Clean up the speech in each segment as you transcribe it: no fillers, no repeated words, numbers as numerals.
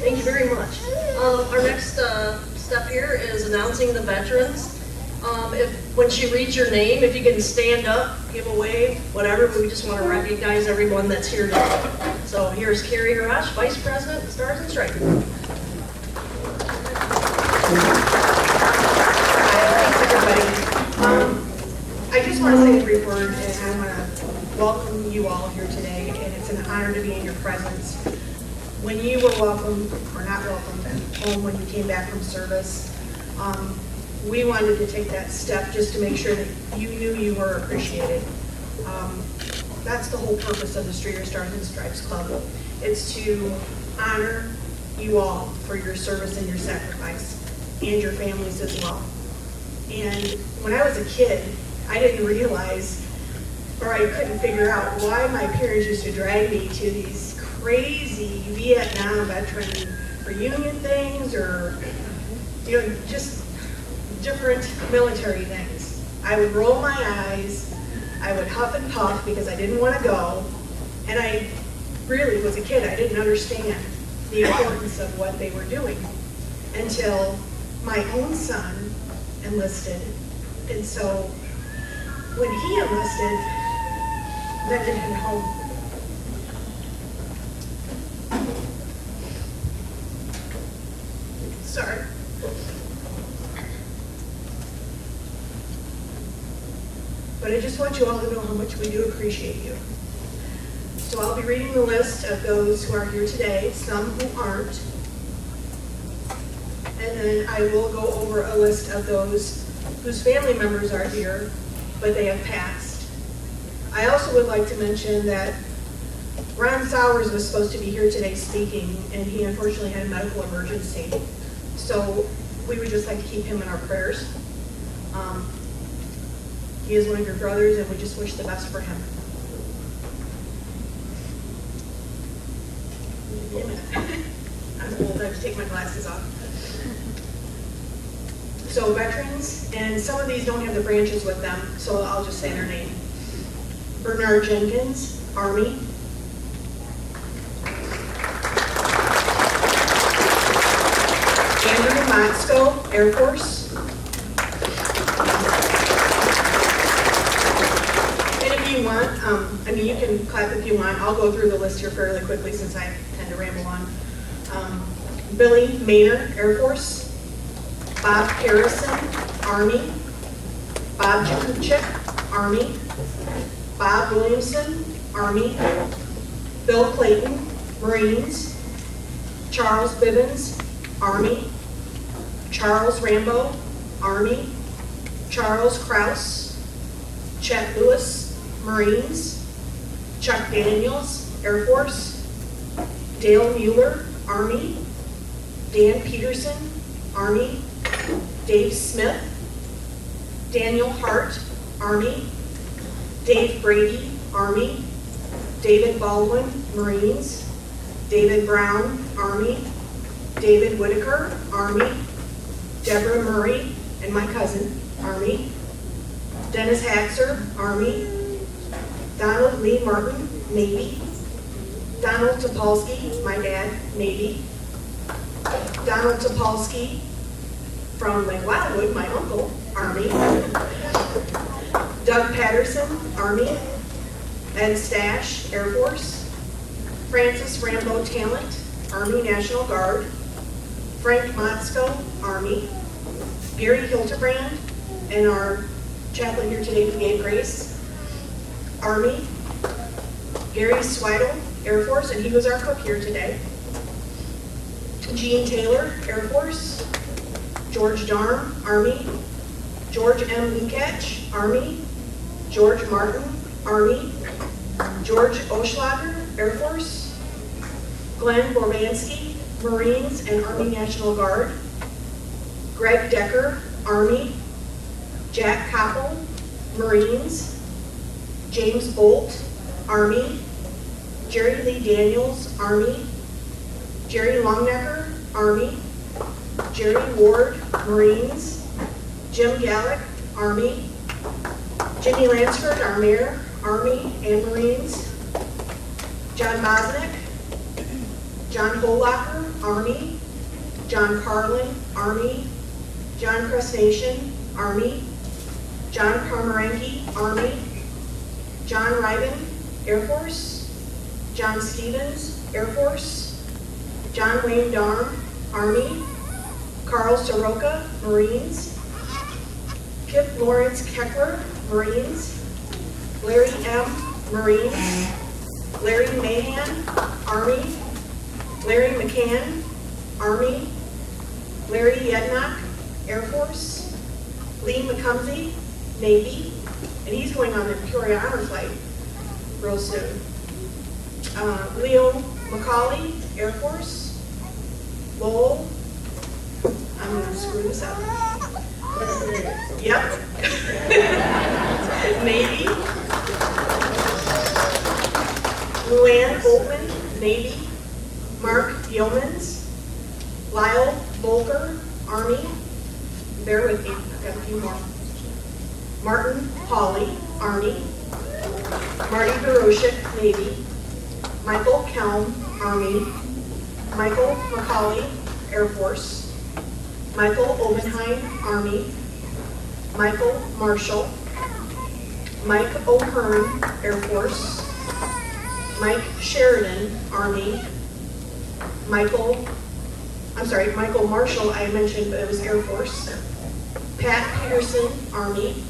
Thank you very much. Our next step here is announcing the veterans. When she reads your name, if you can stand up, give a wave, whatever, but we just want to recognize everyone that's here today. So here's Carrie Harash, Vice President, Stars and Stripes. Thanks, everybody. I just want to say a brief word, and I want to welcome you all here today, and it's an honor to be in your presence. When you were welcomed, or not welcomed, at home when you came back from service, we wanted to take that step just to make sure that you knew you were appreciated. That's the whole purpose of the Streator Stars and Stripes Club. It's to honor you all for your service and your sacrifice, and your families as well. And when I was a kid, I didn't realize, or I couldn't figure out why my parents used to drag me to these crazy Vietnam veteran reunion things, or just different military things. I would roll my eyes, I would huff and puff because I didn't want to go, and I really was a kid. I didn't understand the importance of what they were doing until my own son enlisted. And so when he enlisted, then it hit home. Sorry. But I just want you all to know how much we do appreciate you. So I'll be reading the list of those who are here today, some who aren't. And then I will go over a list of those whose family members are here, but they have passed. I also would like to mention that Ron Sowers was supposed to be here today speaking, and he unfortunately had a medical emergency. So we would just like to keep him in our prayers. He is one of your brothers, and we just wish the best for him. Give me a minute. I'm old, I have to take my glasses off. So veterans, and some of these don't have the branches with them, so I'll just say their name. Bernard Jenkins, Army. Andrew Motzko, Air Force. And if you want, you can clap if you want. I'll go through the list here fairly quickly since I tend to ramble on. Billy Maynard, Air Force. Bob Harrison, Army. Bob Jakuchik, Army. Bob Williamson, Army. Bill Clayton, Marines. Charles Bibbins, Army. Charles Rambo, Army. Charles Kraus, Chet Lewis, Marines. Chuck Daniels, Air Force. Dale Mueller, Army. Dan Peterson, Army. Dave Smith. Daniel Hart, Army. Dave Brady, Army. David Baldwin, Marines. David Brown, Army. David Whitaker, Army. Deborah Murray, and my cousin, Army. Dennis Haxer, Army. Donald Lee Martin, Navy. Donald Topolsky, my dad, Navy. Donald Topolsky from Lake Wildwood, my uncle, Army. Doug Patterson, Army. Ed Stash, Air Force. Francis Rambo Talent, Army National Guard. Frank Motzko, Army. Gary Hildebrand, and our chaplain here today who gave grace, Army. Gary Swidel, Air Force, and he was our cook here today. Gene Taylor, Air Force. George Darm, Army. George M. Lukács, Army. George Martin, Army. George Oschlager, Air Force. Glenn Bormansky, Marines and Army National Guard. Greg Decker, Army. Jack Koppel, Marines. James Bolt, Army. Jerry Lee Daniels, Army. Jerry Longnecker, Army. Jerry Ward, Marines. Jim Gallick, Army. Jimmy Lansford, our mayor, Army and Marines. John Bosnick. John Holacher, Army. John Carlin, Army. John Cresnation, Army. John Pomeranke, Army. John Ryben, Air Force. John Stevens, Air Force. John Wayne Darm, Army. Carl Soroka, Marines. Kip Lawrence Keckler, Marines. Larry M., Marines. Larry Mahan, Army. Larry McCann, Army. Larry Yednock, Air Force. Lee McCumsey, Navy. And he's going on the Peoria Honor Flight real soon. Leo McCauley, Air Force. Lowell, I'm going to screw this up. Yep. Navy. Luann Holtman, Navy. Mark Yeomans. Lyle Volker, Army. Bear with me, I've got a few more. Martin Hawley, Army. Marty Baroshik, Navy. Michael Kelm, Army. Michael McCauley, Air Force. Michael Obenheim, Army. Michael Marshall. Mike O'Hearn, Air Force. Mike Sheridan, Army. Michael Marshall, I mentioned, but it was Air Force. Pat Peterson, Army.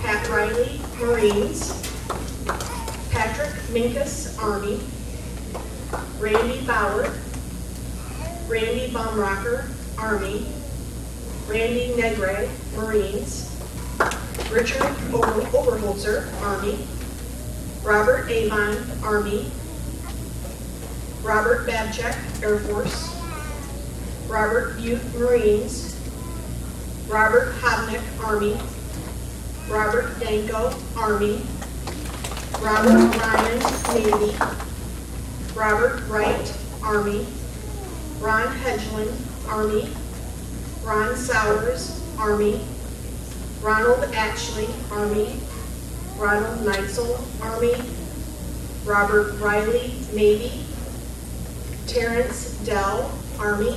Pat Riley, Marines. Patrick Minkus, Army. Randy Bauer. Randy Baumrocker, Army. Randy Negre, Marines. Richard Oberholzer, Army. Robert Avon, Army. Robert Babchek, Air Force. Robert Butte, Marines. Robert Hobnick, Army. Robert Danko, Army. Robert Ryan, Navy. Robert Wright, Army. Ron Hedgeland, Army. Ron Sowers, Army. Ronald Ashley, Army. Ronald Neitzel, Army. Robert Riley, Navy. Terrence Dell, Army.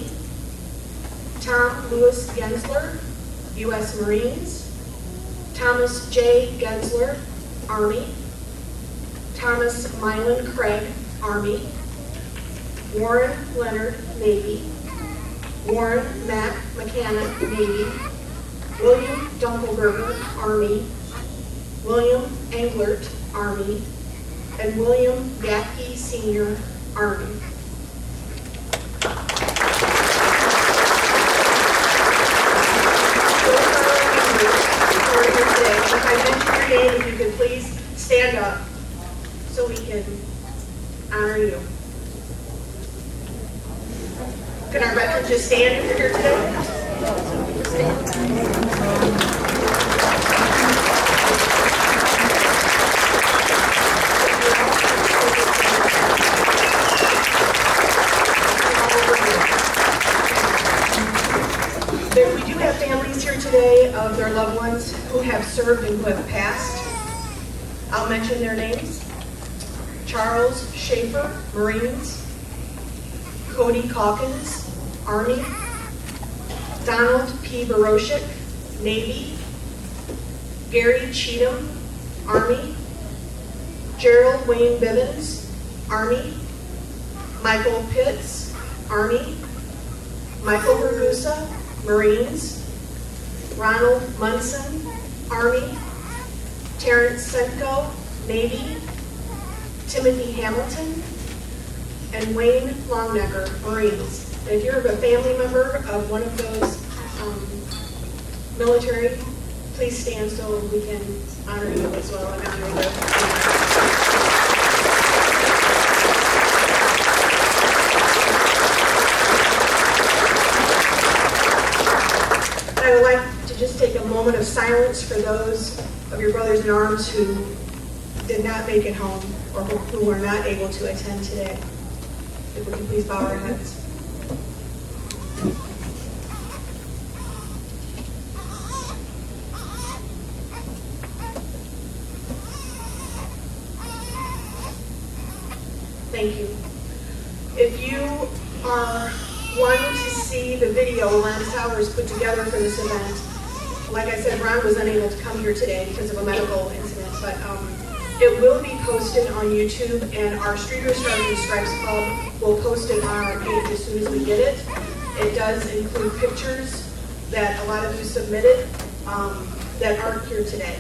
Tom Lewis Gensler, U.S. Marines. Thomas J. Gensler, Army. Thomas Mylan Craig, Army. Warren Leonard, Navy. Warren Mack McCann, Navy. William Dunkelberger, Army. William Englert, Army. And William Gaffey, Sr., Army. If I mention your name, if you could please stand up so we can honor you. Can our veterans just stand if you're here today? We do have families here today of their loved ones who have served and who have passed. I'll mention their names. Charles Schaefer, Marines. Cody Calkins, Army. Donald P. Baroshik, Navy. Gary Cheatham, Army. Gerald Wayne Bivens, Army. Michael Pitts, Army. Michael Ragusa, Marines. Ronald Munson, Army. Terrence Senko, Navy. Timothy Hamilton, and Wayne Longnecker, Marines. And if you're a family member of one of those military, please stand so we can honor you as well and honor them. I would like to just take a moment of silence for those of your brothers in arms who did not make it home or who were not able to attend today. If we can please bow our heads. Thank you. If you are wanting to see the video Ron Towers put together for this event, like I said, Ron was unable to come here today because of a medical incident, but it will be posted on YouTube, and our Streator Stars and Stripes Club will post it on our page as soon as we get it. It does include pictures that a lot of you submitted that aren't here today.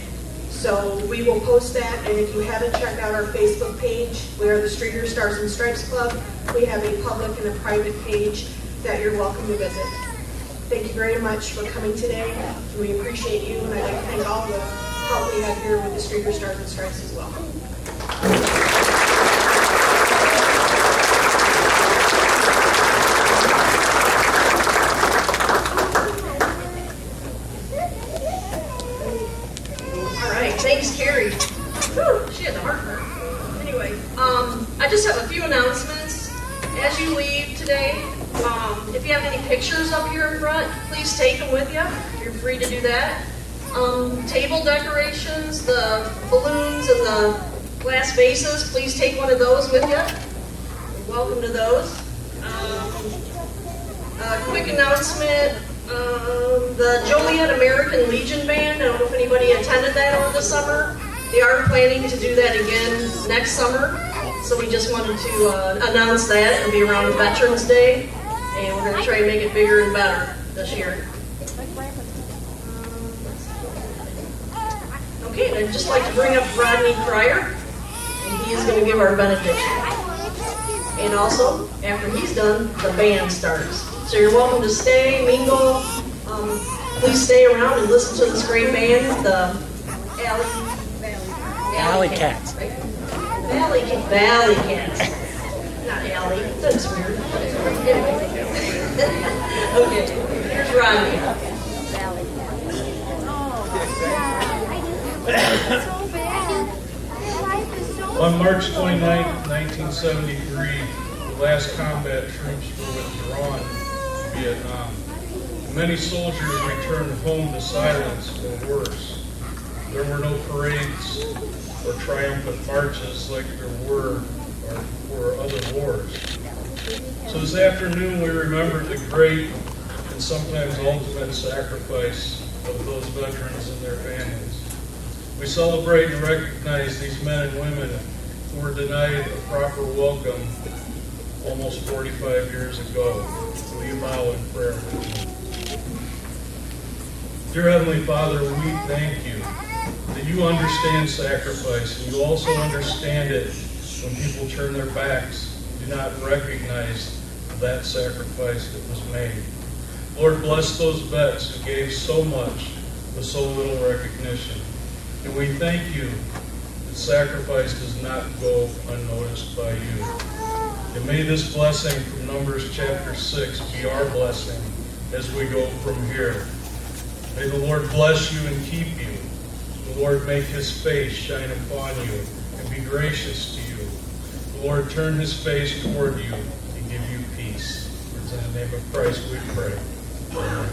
So we will post that, and if you haven't checked out our Facebook page, we are the Streator Stars and Stripes Club. We have a public and a private page that you're welcome to visit. Thank you very much for coming today. We appreciate you, and I'd like to thank all the help we have here with the Streator Stars and Stripes as well. All right, thanks, Carrie. Whew, she had the heartburn. Anyway, I just have a few announcements. As you leave today, if you have any pictures up here in front, please take them with you. You're free to do that. Table decorations, the balloons and the glass vases, please take one of those with you. You're welcome to those. A quick announcement, the Joliet American Legion Band, I don't know if anybody attended that over the summer. They are planning to do that again next summer. So we just wanted to announce that. It'll be around Veterans Day, and we're going to try and make it bigger and better this year. Okay, and I'd just like to bring up Rodney Cryer, and he is going to give our benediction. And also, after he's done, the band starts. So you're welcome to stay, mingle. Please stay around and listen to this great band, the Alley Cats. Right? Valley Cats. Not Alley. That's weird. Okay, here's Rodney. On March 29, 1973, the last combat troops were withdrawn from Vietnam. Many soldiers returned home to silence or worse. There were no parades or triumphant marches like there were for other wars. So this afternoon we remember the great and sometimes ultimate sacrifice of those veterans and their families. We celebrate and recognize these men and women who were denied a proper welcome almost 45 years ago. Will you bow in prayer with me? Dear Heavenly Father, we thank you that you understand sacrifice, and you also understand it when people turn their backs, do not recognize that sacrifice that was made. Lord, bless those vets who gave so much with so little recognition. And we thank you that sacrifice does not go unnoticed by you. And may this blessing from Numbers chapter 6 be our blessing as we go from here. May the Lord bless you and keep you. The Lord make his face shine upon you and be gracious to you. The Lord turn his face toward you and give you peace. For it's in the name of Christ we pray. Amen.